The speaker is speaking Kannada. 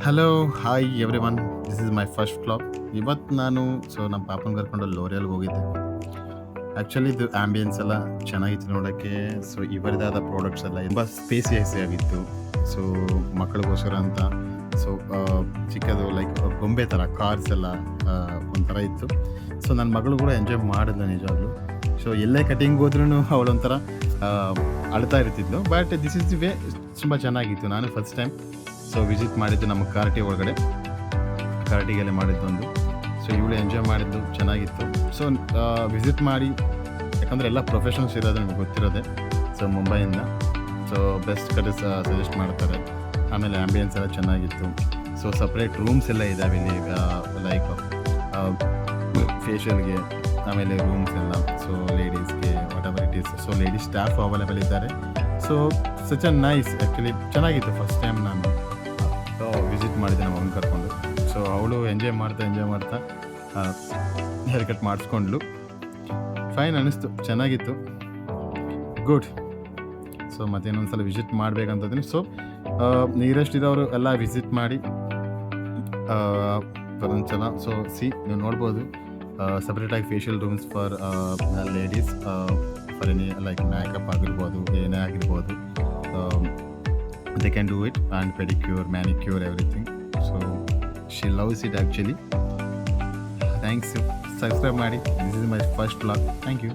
Hello, hi everyone. This is my first vlog. ಇವತ್ತು ನಾನು ನಮ್ಮ ಪಾಪನ ಕರ್ಕೊಂಡು ಲೋರಿಯಲ್ಗೆ ಹೋಗಿದ್ದೆ. ಆ್ಯಕ್ಚುಲಿ ಇದು ಆ್ಯಂಬಿಯನ್ಸ್ ಎಲ್ಲ ಚೆನ್ನಾಗಿತ್ತು ನೋಡೋಕ್ಕೆ. ಇವರದಾದ ಪ್ರಾಡಕ್ಟ್ಸ್ ಎಲ್ಲ ತುಂಬ ಸ್ಪೇಸಿಯಸ್ ಆಗಿತ್ತು. ಸೊ ಮಕ್ಕಳಿಗೋಸ್ಕರ ಅಂತ ಸೊ ಚಿಕ್ಕದು ಲೈಕ್ ಗೊಂಬೆ ಥರ ಕಾರ್ಸ್ ಎಲ್ಲ ಒಂಥರ ಇತ್ತು. ಸೊ ನನ್ನ ಮಗಳು ಕೂಡ ಎಂಜಾಯ್ ಮಾಡಿದ್ಲು ನಿಜವಾಗ್ಲೂ. ಸೊ ಎಲ್ಲೇ ಕಟಿಂಗ್ ಹೋದ್ರೂ ಅವಳೊಂಥರ ಅಳ್ತಾ ಇರ್ತಿದ್ಲು. But this is the way. ತುಂಬ ಚೆನ್ನಾಗಿತ್ತು. ನಾನು ಫಸ್ಟ್ ಟೈಮ್ ವಿಸಿಟ್ ಮಾಡಿದ್ದು ನಮ್ಮ ಕಾರ್ಟಿ ಒಳಗಡೆ, ಕಾರ್ಟಿಗೆಲ್ಲ ಮಾಡಿದ್ದೊಂದು. ಸೊ ಇವಳು ಎಂಜಾಯ್ ಮಾಡಿದ್ದು ಚೆನ್ನಾಗಿತ್ತು. ಸೊ ವಿಸಿಟ್ ಮಾಡಿ, ಯಾಕಂದರೆ ಎಲ್ಲ ಪ್ರೊಫೆಷನಲ್ಸ್ ಇರೋದು ನಿಮಗೆ ಗೊತ್ತಿರೋದೆ. ಸೊ ಮುಂಬೈಯಿಂದ ಬೆಸ್ಟ್ ಕಡೆ ಸಜೆಸ್ಟ್ ಮಾಡ್ತಾರೆ. ಆಮೇಲೆ ಆ್ಯಂಬಿಯನ್ಸ್ ಎಲ್ಲ ಚೆನ್ನಾಗಿತ್ತು. ಸೊ ಸಪ್ರೇಟ್ ರೂಮ್ಸ್ ಎಲ್ಲ ಇದ್ದಾವೆ ಇಲ್ಲಿ, ಲೈಕ್ ಫೇಶಿಯಲ್ಗೆ, ಆಮೇಲೆ ರೂಮ್ಸ್ ಎಲ್ಲ. ಸೊ ಲೇಡೀಸ್ಗೆ whatever it is. So ladies staff available ಇದ್ದಾರೆ. So such a nice. Actually ಚೆನ್ನಾಗಿತ್ತು. ಫಸ್ಟ್ ಟೈಮ್ ನಾನು ವಿಸಿಟ್ ಮಾಡಿದ್ದೆ ನಮ್ಮ ಮಗನ ಕರ್ಕೊಂಡು. ಸೊ ಅವಳು ಎಂಜಾಯ್ ಮಾಡ್ತಾ ಹೇರ್ ಕಟ್ ಮಾಡಿಸ್ಕೊಂಡ್ಲು. ಫೈನ್ ಅನ್ನಿಸ್ತು, ಚೆನ್ನಾಗಿತ್ತು, ಗುಡ್. ಸೊ ಮತ್ತೇನೊಂದು ಸಲ ವಿಸಿಟ್ ಮಾಡಬೇಕಂತಂದ್ರೆ ನಿಯರೆಸ್ಟ್ ಇರೋರು ಎಲ್ಲ ವಿಸಿಟ್ ಮಾಡಿ ಒಂದ್ಸಲ. ಸೊ ನೀವು ನೋಡ್ಬೋದು, ಸಪ್ರೇಟಾಗಿ facial rooms for ladies, for any like makeup ಆಗಿರ್ಬೋದು, ಏನೇ ಆಗಿರ್ಬೋದು. They can do it, and pedicure, manicure, everything. So she loves it actually. Thanks. Subscribe ಮಾಡಿ. This is my first vlog. Thank you.